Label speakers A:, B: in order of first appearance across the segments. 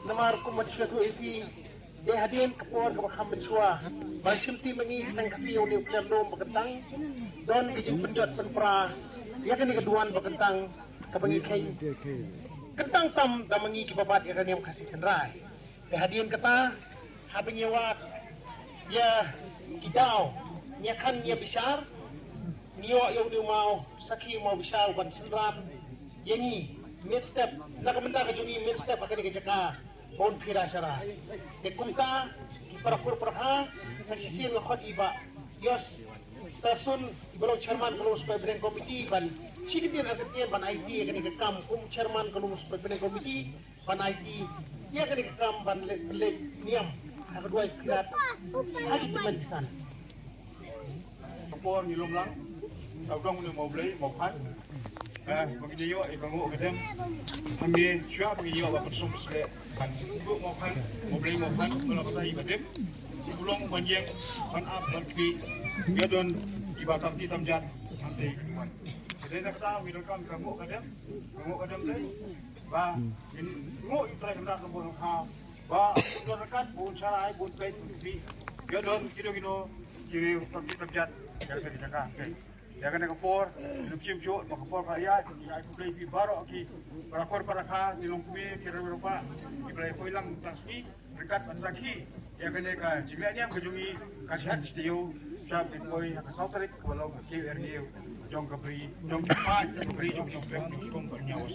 A: namar ko matsya to iti de hadin kapor ka makam matswa basimti mangi sang kasiyo ni uklerno magantang don gijing penjot penpra ya kani keduan bagantang kabangi kain kentang tam damangi kibabat ya kani kasih kenrai de hadin kata habing yawat ya kidaw nya kan nya besar niyo yung mau saki mau besar ban senran yangi mid step nakamanda ka juni mid step akan dikajaka bon pira syara de kumta parakur prakha sa sisir khot iba yos tasun ibalo chairman kalus president committee ban sigitin agatian ban IT akan dikakam chairman kalus president committee ban IT ya akan dikakam ban lek niam kedua kirat hari teman di sana
B: kapor ngilom lang tawgang mo mo blay mo pan Pagdiyo ay bango kadem kami siya pagdiyo ba konsum sle kan bu mo kan mo blay mo kan wala ka tayo kadem bulong banjeng pan up ban pi gadon iba tamti tamjan nanti jadi nak sa mi dokam bango kadem dai ba ngo itray kanda ko bo ha ba dorakat bu sarai bu pe pi gadon kino kiri tamti tamjan jadi jaga ya kan kapor lukim jo kapor kaya ya aku play baro ki parakor parakha nilong kumi kira berupa di play poilang taski berkat ansaki ya kan ka jimianya kejungi kasihan stio siap di poi ka sautrik walau ki RD jong kabri jong kipat kabri jong play jong bernyawa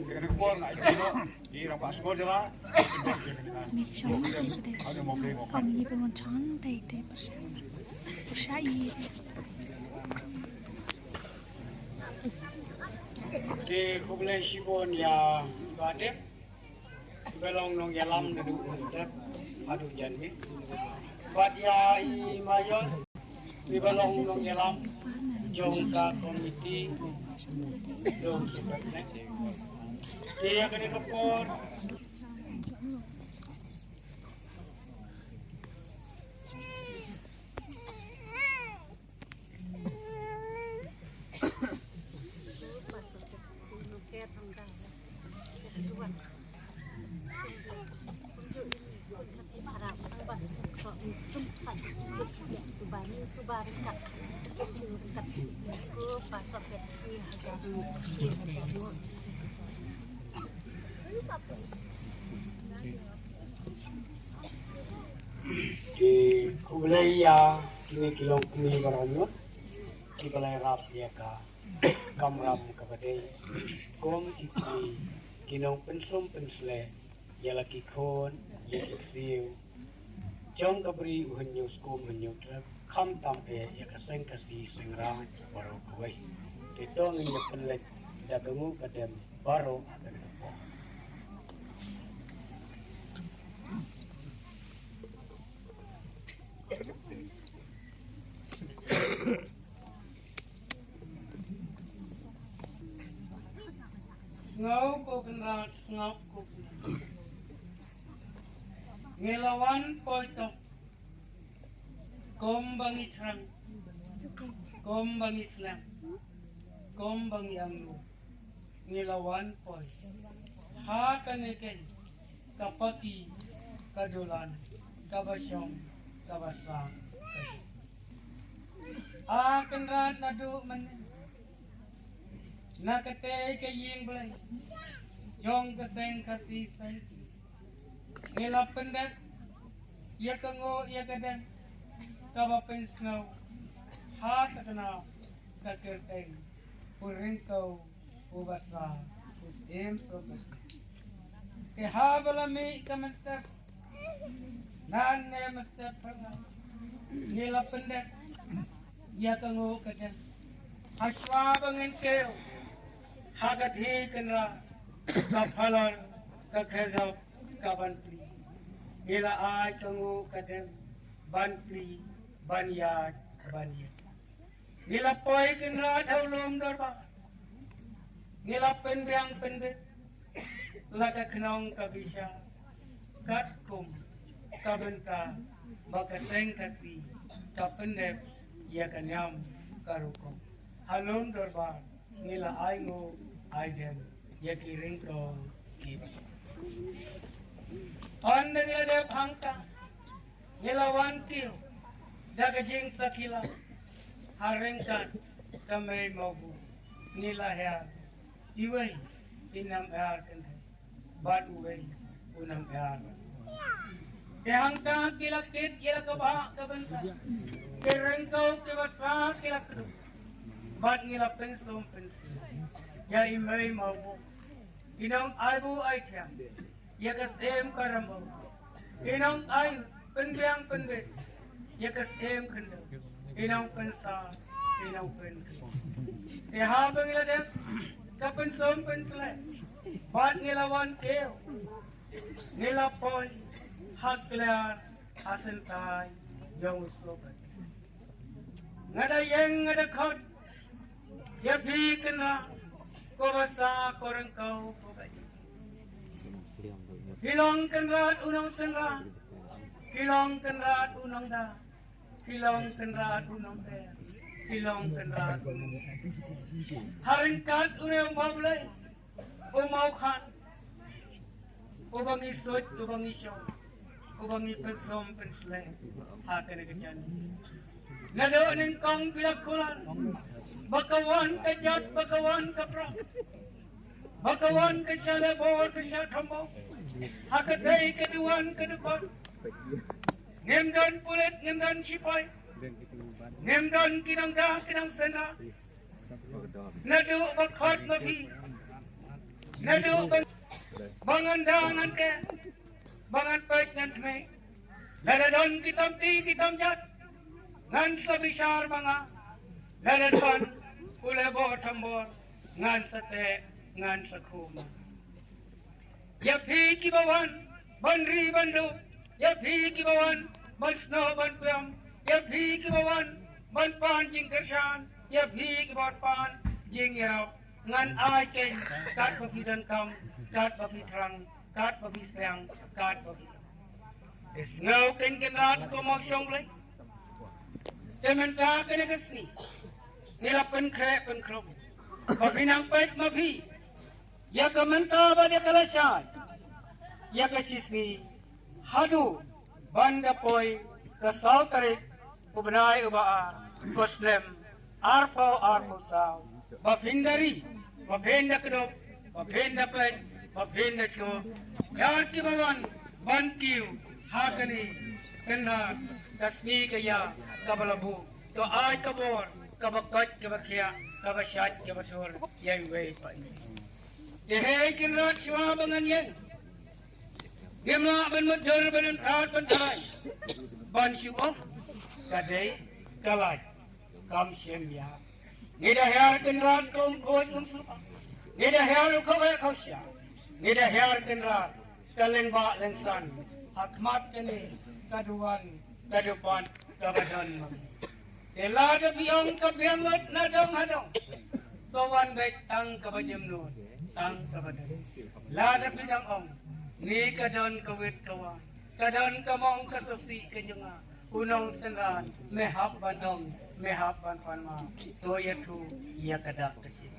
B: ya kan kapor na ito di rampas ko jela ada mau play mau
C: kami belum cantik deh persyai
D: di kublai sibon ya badep belong nong yalam dedu step adu janmi bad ya I mayon di belong nong yalam jongka komiti dong sebetulnya dia kena kapor di kublai ya kini kilong kumi baranyo di balai rap dia ka kamram kabadai kom kiki kinong pensum pensle ya laki kon ya siu jong kabri uhanyo skom hanyo trap kam tampe ya kaseng kasi sengrang baro kawai ito nginya penlek dagangu kadem baro akan kepo ngau ko kenrat ngau ko ngelawan poitok kombang itran kombang islam kombang yanglu ngelawan poi ha kaneken kapati kadolan kabasyong kabasang a kenrat nadu men nakate kaying blay jong kaseng kasi say ngila pendet ya kango ya kadan kabapen snow ha kakanaw kakerteng puringkaw ubasa em sobas ke ha balami kamasta nan ne masta panga ngila pendet ya kango kadan haswa bangen keo hagat he kenra kapalan kakerap kabantri ngila ay kango kadan bantri banyat banyat ngila poy kenra daulom darba ngila penbiang pendet laka kenong kabisya katkum kabenta bakaseng kati kapendep ya kanyam karukom halon darba ngila ay ngo ay dem ya kiring ko kibas Anda dia ada pangka, hilawan kil, daga jing sakila, haringkan, kamay mabu, nila her, iway, inam her kanda, bad uway, unam her. Dehangka kilakit kila kabah kabenta, kerengkau kewasa kilakru, bad nila pensum pensi, ya imay mabu, inam aibu aisyam. Ya kasem karambo, inang ay penbiang penbet, ya kasem kendo, inang pensa, inang pensa. Habang ila des, kapan som pensle, bat nilawan keo, nilapon, haklar, asentay, yung slogan. Ngada yang ngada kod, ya bikin na, ko basa korang kau pagay. Kilong kenrat unang senra, kilong kenrat unang da, kilong kenrat unang ter, kilong kenrat unang ter. Haringkat unang maulay, umaukan, ubang isot, ubang isyon, ubang ipagsom pensle, hakan agajan. Nadoon ng kong pilakulan, bakawan kajat, bakawan kapra, bakawan kasya lebor, kasya tambo. Hakaday kaduan kadukot, ngemdan pulit, ngemdan sipay, ngemdan kinangda, kinang sena, nadu bakhat mabi, nadu bangandangan ke, bangan paik ngan me, ladadon kitam ti kitam jat, ngan sabisar mga, ladadon kulebo tambor, ngan sate, ngan sakuma. Ya phi kibawan, banri bandu, ya phi kibawan, bansno banpyam, ya phi kibawan, banpan jing kershan, ya phi kibawan pan jing yarap, ngan ai ken, kat babi dan kam, kat babi terang, kat babi siang, kat babi. Isnau ken kenat ko maksong lek, tementa kene kesni, nilapen krep pen krom, babi nang pek mabi. Ya kamenta pada kalasyan, ya kasisni, hadu, banda poi, kasal tarik, ubnai ubaa, koslem, arpau saw, bapindari, bapinda kedop, bapinda pet, bapinda chko, yarki bawan, bankiu, hakani, kena, kasni kaya, kabalabu, to ay kabor, kabakat kabakya, kabasyat kabasor, yang way pa ini. Dehai kinrat siwa bangan yan. Gemla ban mudar ban rat ban tarai. Ban siwa kadai kalai kam semya. Nida her kinrat kom kod kom supa. Nida her ko ba kausya. Nida her kinrat kaleng ba lengsan. Hakmat kene kaduan kadupan kabadan. Elada biong kabiangot na dong hadong. Kawan baik tang kabajam nun. Tang kabadan. Lada bidang ong. Ni kadon kawit kawa. Kadon kamong kasusi kajunga. Unong senran. Mehap bandong. Mehap panma. Toya tu iya kadak kasi.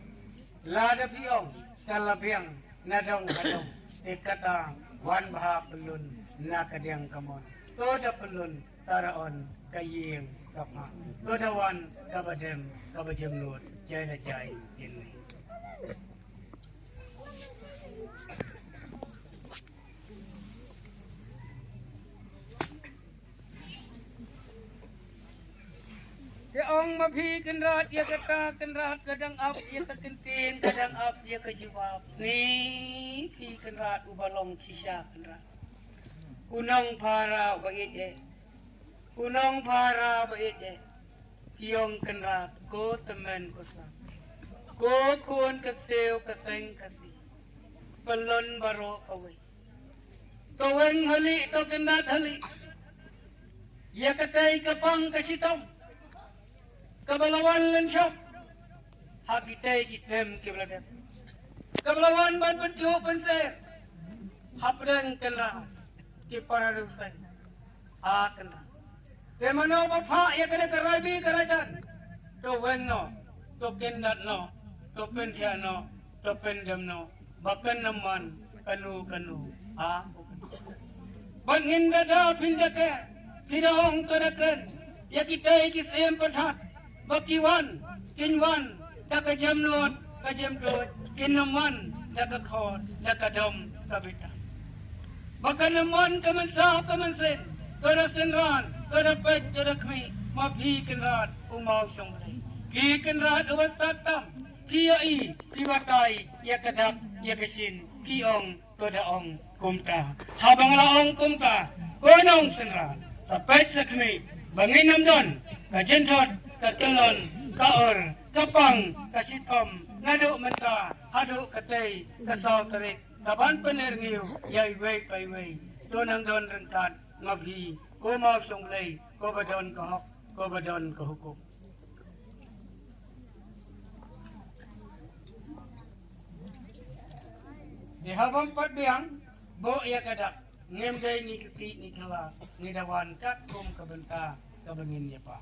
D: Lada biong. Kalabiang. Nadong hadong. Ikatang. Wan baha pelun. Nakadiang kamon. Toda pelun. Taraon. Kaying. Kapa. Toda wan. Kabadem. Kabajam nun. Jai na jai. Ini. Ya ong mabhi kenrat ya kata kenrat kadang ap ya kekentin kadang ap ya kejawab ni pi kenrat ubalong sisa kenrat unang para baide unang para baide kiong kenrat ko temen ko sa ko kun kaseu kaseng kasi pelon baro away toweng hali to kenrat hali ya katay kapang kasitom Kabalawan lan siya. Habitay istem kibladet. Kabalawan ban pentiu penser. Hapren kenra. Kipararusay. Kenra. Kemano bapa ya kena karabi karajan. To wenno. To kendat no. To pentia no. To pendem no. Bakan naman. Kanu.
E: bangin dada pindake pidong terakan ya kita kisem perhat bakiwan kinwan daka jamnot ka jamdot kinaman daka khot daka dom sabita baka naman kamansa kamansen tora senran tora pet tora kmi mapi kenrat umau songlai ki kenrat awastatam kiai piwatai ya kadak ya kesin kiong toda ong kumta habang laong kumta konong senran sa pet sa kmi bangin namdon ka jentot ka telon kaor kapang kasitom ngadu menta hadu katay kasaw tarik kaban penerniu yai wei pai wei donang don rengkat ngabhi ko mau songlei ko badon ko hok ko badon ko hukum di habang padbiang bo ya kadak ngem dai ni kiti ni kala ni dawan kat kum kabenta kabangin ya pa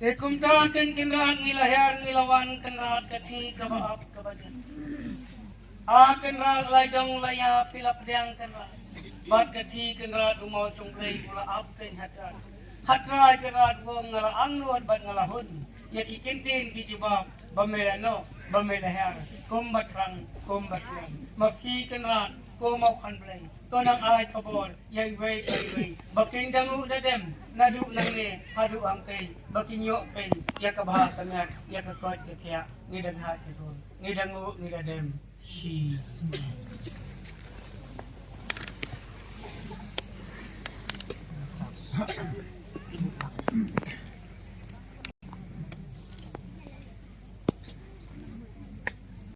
E: Ekum ta kenrat ngilahyan ngilawan kenrat kati kabaap kabajan. Kenrat laidong laya pilap diang kenrat. Bat kati kenrat umau sungklei pula ap ken hatrat. Hatrai kenrat wong ngala angnuat bat ngalahun. Yaki kentin kijibab bamelano bamelahyan. Kumbatrang kumbatrang. Maki kenrat ko mau kanblay tonang ay kabor yang way baking dangu dadem nadu nangne hadu angkay baking yo pen ya kabah kangat ya kakot kaya ngidang hat ito ngidangu ngidadem si